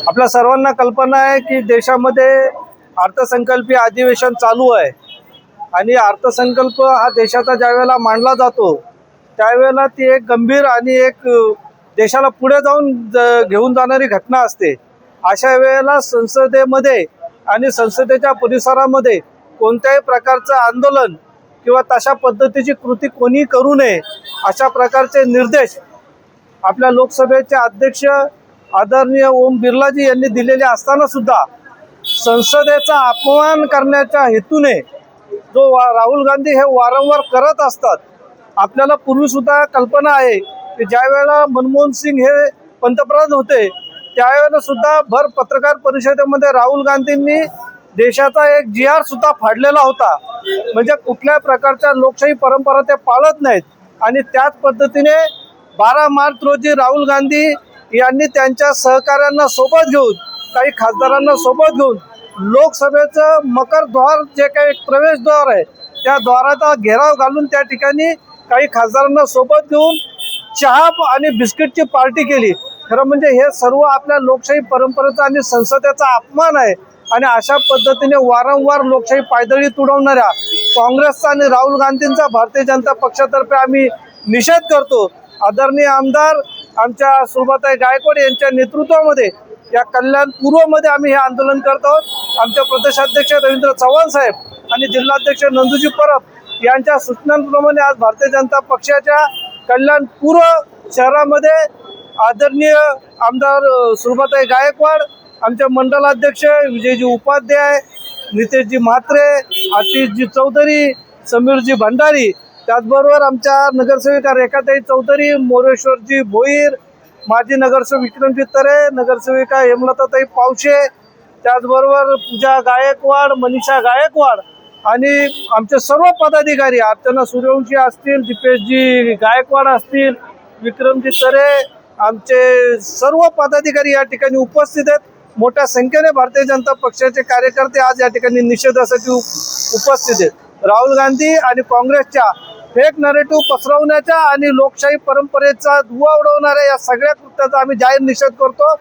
आपल्या सर्वांना कल्पना आहे की देशामध्ये अर्थसंकल्पीय अधिवेशन चालू आहे आणि अर्थसंकल्प हा देशाचा ज्यावेळेला मांडला जातो त्यावेळेला ती एक गंभीर आणि एक देशाला पुढे जाऊन घेऊन जाणारी घटना असते। अशा वेळेला संसदेमध्ये आणि संसदेच्या परिसरामध्ये कोणत्याही प्रकारचं आंदोलन किंवा तशा पद्धतीची कृती कोणी करू नये अशा प्रकारचे निर्देश आपल्या लोकसभेचे अध्यक्ष आदरणीय ओम बिर्लाजी यांनी दिलेले असताना सुद्धा संसदेचा अपमान करण्याच्या हेतूने जो राहुल गांधी हे वारंवार करत असतात। आपल्याला पूर्वी सुद्धा कल्पना आहे की ज्या वेळेला मनमोहन सिंग हे पंतप्रधान होते त्यावेळेला सुद्धा भर पत्रकार परिषदेमध्ये राहुल गांधींनी देशाचा एक GR सुद्धा फाडलेला होता। म्हणजे कुठल्या प्रकारच्या लोकशाही परंपरा ते पाळत नाहीत आणि त्याच पद्धतीने 12 मार्च रोजी राहुल गांधी यांनी त्यांच्या सहकाऱ्यांना सोबत घेऊन काही खासदारांना सोबत घेऊन लोकसभेचं मकरद्वार जे काही प्रवेशद्वार आहे त्या द्वाराचा घेराव घालून त्या ठिकाणी काही खासदारांना सोबत घेऊन चहा आणि बिस्किटची पार्टी केली। खरं म्हणजे हे सर्व आपल्या लोकशाही परंपरेचा आणि संसदेचा अपमान आहे आणि अशा पद्धतीने वारंवार लोकशाही पायदळी तुडवणाऱ्या काँग्रेसचा आणि राहुल गांधींचा भारतीय जनता पक्षातर्फे आम्ही निषेध करतो। आदरणीय आमदार आमच्या सुभाताई गायकवाड यांच्या नेतृत्वामध्ये या कल्याण पूर्वमध्ये आम्ही हे आंदोलन करत आहोत। आमचे प्रदेशाध्यक्ष रवींद्र चव्हाण साहेब आणि जिल्हाध्यक्ष नंदूजी परब यांच्या सूचनांप्रमाणे आज भारतीय जनता पक्षाच्या कल्याण पूर्व शहरामध्ये आदरणीय आमदार सुभाताई गायकवाड, आमचे मंडलाध्यक्ष विजयजी उपाध्याय, नितेशजी म्हात्रे, आतिशजी चौधरी, समीरजी भंडारी, त्याचबरोबर आमच्या नगरसेविका रेखाताई चौधरी, मोरेश्वरजी भोईर, माजी नगरसेवक विक्रमजी तरे, नगरसेविका हेमलताताई पावशे, त्याचबरोबर पूजा गायकवाड, मनीषा गायकवाड आणि आमचे सर्व पदाधिकारी अर्चना सूर्यवंशी असतील, दीपेशजी गायकवाड असतील, विक्रमजी तरे, आमचे सर्व पदाधिकारी या ठिकाणी उपस्थित आहेत। मोठ्या संख्येने भारतीय जनता पक्षाचे कार्यकर्ते आज या ठिकाणी निषेधासाठी उपस्थित आहेत। राहुल गांधी आणि काँग्रेसच्या फेक नरेटिव्ह पसरवण्याच्या आणि लोकशाही परंपरेचा धुव्वा उडवणाऱ्या या सगळ्या कृत्याचा आम्ही जाहीर निषेध करतो।